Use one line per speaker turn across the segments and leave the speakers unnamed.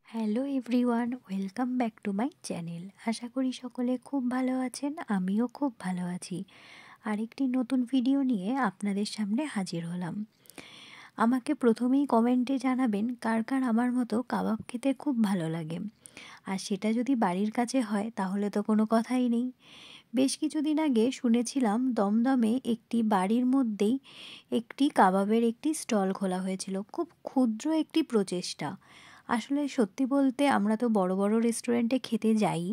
Hello everyone, welcome back to my channel. আশা করি সকলে খুব ভালো আছেন, আমিও খুব ভালো আছি। আরেকটি নতুন ভিডিও নিয়ে আপনাদের সামনে হাজির হলাম। আমাকে প্রথমেই কমেন্টে জানাবেন কার কার আমার মতো কাবাব খেতে খুব ভালো লাগে। আর সেটা যদি বাড়ির কাছে হয় তাহলে তো কোনো কথাই নেই। বেশ কিছুদিন আগে শুনেছিলাম দমদমে একটি বাড়ির মধ্যেই একটি কাবাবের একটি স্টল খোলা হয়েছিল। খুব ক্ষুদ্র একটি প্রচেষ্টা। আসলে সত্যি বলতে আমরা তো বড় বড় রেস্টুরেন্টে খেতে যাই,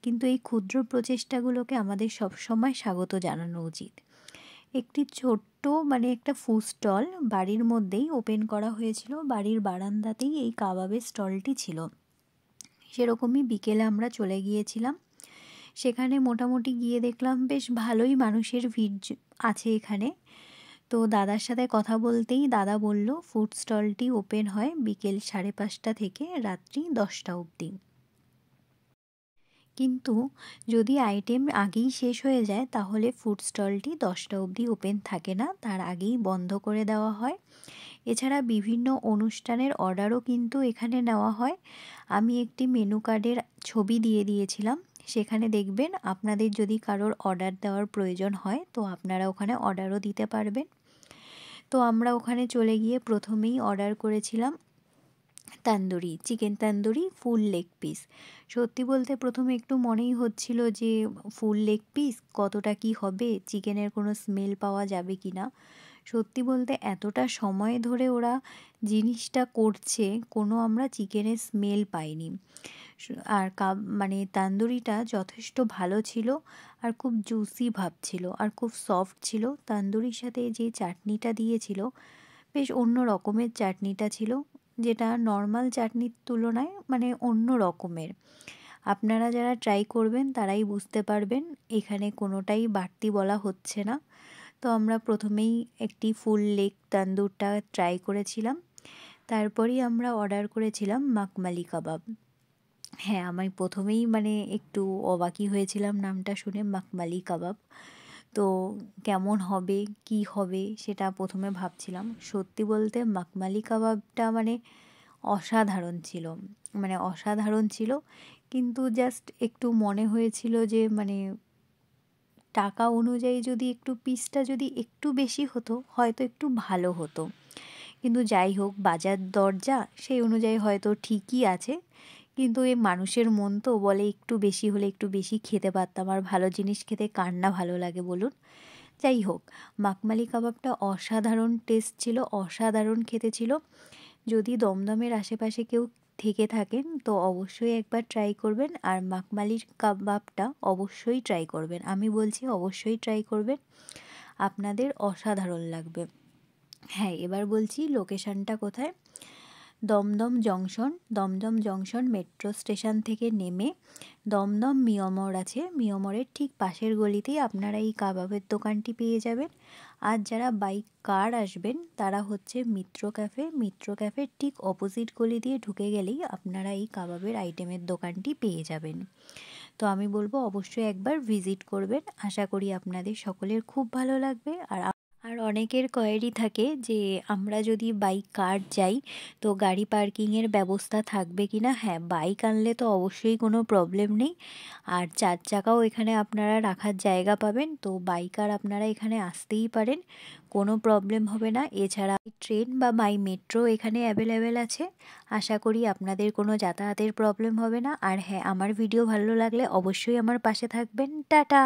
কিন্তু এই ক্ষুদ্র প্রচেষ্টাগুলোকে আমাদের সবসময় স্বাগত জানানো উচিত। একটি ছোট্ট একটা ফুড স্টল বাড়ির মধ্যেই ওপেন করা হয়েছিল। বাড়ির বারান্দাতেই এই কাবাবের স্টলটি ছিল। সেরকমই বিকেলে আমরা চলে গিয়েছিলাম। সেখানে মোটামুটি গিয়ে দেখলাম বেশ ভালোই মানুষের ভিড় আছে এখানে। তো দাদার সাথে কথা বলতেই দাদা বলল ফুড স্টলটি ওপেন হয় বিকেল 5:30 থেকে রাত্রি 10টা অবধি। কিন্তু যদি আইটেম আগেই শেষ হয়ে যায় তাহলে ফুড স্টলটি 10টা অবধি ওপেন থাকে না, তার আগেই বন্ধ করে দেওয়া হয়। এছাড়া বিভিন্ন অনুষ্ঠানের অর্ডারও কিন্তু এখানে নেওয়া হয়। আমি একটি মেনু কার্ডের ছবি দিয়ে দিয়েছিলাম, সেখানে দেখবেন আপনাদের যদি কারোর অর্ডার দেওয়ার প্রয়োজন হয় তো আপনারা ওখানে অর্ডারও দিতে পারবেন। তো আমরা ওখানে চলে গিয়ে প্রথমেই অর্ডার করেছিলাম তান্দুরি চিকেন, তান্দুরি ফুল লেগ পিস। সত্যি বলতে প্রথমে একটু মনেই হচ্ছিল যে ফুল লেগ পিস কতটা কি হবে, চিকেনের কোনো স্মেল পাওয়া যাবে কি না। সত্যি বলতে এতটা সময় ধরে ওরা জিনিসটা করছে, কোনো আমরা চিকেনের স্মেল পাইনি। আর তান্দুরিটা যথেষ্ট ভালো ছিল, আর খুব জুসি ভাব ছিল, আর খুব সফট ছিল। তান্দুরির সাথে যে চাটনিটা দিয়েছিল বেশ অন্য রকমের চাটনিটা ছিল, যেটা নর্মাল চাটনির তুলনায় অন্য রকমের। আপনারা যারা ট্রাই করবেন তারাই বুঝতে পারবেন, এখানে কোনোটাই বাড়তি বলা হচ্ছে না। তো আমরা প্রথমেই একটি ফুল লেগ তান্দুরটা ট্রাই করেছিলাম। তারপরেই আমরা অর্ডার করেছিলাম মাকমালি কাবাব। হ্যাঁ, আমি প্রথমেই একটু অবাকই হয়েছিলাম নামটা শুনে, মাকমালি কাবাব। তো কেমন হবে কি হবে সেটা প্রথমে ভাবছিলাম। সত্যি বলতে মাকমালি কাবাবটা অসাধারণ ছিল, অসাধারণ ছিল। কিন্তু জাস্ট একটু মনে হয়েছিল যে টাকা অনুযায়ী যদি একটু পিসটা যদি একটু বেশি হতো হয়তো একটু ভালো হতো। কিন্তু যাই হোক, বাজার দর যা সেই অনুযায়ী হয়তো ঠিকই আছে। কিন্তু এই মানুষের মন তো বলে একটু বেশি হলে একটু বেশি খেতে পারতাম। আর ভালো জিনিস খেতে কার না ভালো লাগে বলুন। যাই হোক, মাকমালি কাবাবটা অসাধারণ টেস্ট ছিল, অসাধারণ খেতে ছিল। যদি দমদমের আশেপাশে কেউ থেকে থাকেন তো অবশ্যই একবার ট্রাই করবেন, আর মাকমালির কাবাবটা অবশ্যই ট্রাই করবেন। আমি বলছি অবশ্যই ট্রাই করবেন, আপনাদের অসাধারণ লাগবে। হ্যাঁ, এবার বলছি লোকেশানটা কোথায়। দমদম জংশন মেট্রো স্টেশন থেকে নেমে দমদম মিয়মর আছে, মিয়মরের ঠিক পাশের গলিতেই আপনারা এই কাবাবের দোকানটি পেয়ে যাবেন। আর যারা বাইক কার আসবেন তারা হচ্ছে মিত্র ক্যাফের ঠিক অপোজিট গলি দিয়ে ঢুকে গেলেই আপনারা এই কাবাবের আইটেমের দোকানটি পেয়ে যাবেন। তো আমি বলবো অবশ্যই একবার ভিজিট করবেন, আশা করি আপনাদের সকলের খুব ভালো লাগবে। আর অনেকের কোয়েরি থাকে যে আমরা যদি বাইক কার যাই তো গাড়ি পার্কিংয়ের ব্যবস্থা থাকবে কি না। হ্যাঁ, বাইক আনলে তো অবশ্যই কোনো প্রবলেম নেই, আর 4 চাকাও এখানে আপনারা রাখার জায়গা পাবেন। তো বাইকার আপনারা এখানে আসতেই পারেন, কোনো প্রবলেম হবে না। এছাড়া ট্রেন বা বাই মেট্রো এখানে অ্যাভেলেবেল আছে, আশা করি আপনাদের কোনো যাতায়াতের প্রবলেম হবে না। আর হ্যাঁ, আমার ভিডিও ভালো লাগলে অবশ্যই আমার পাশে থাকবেন। টাটা।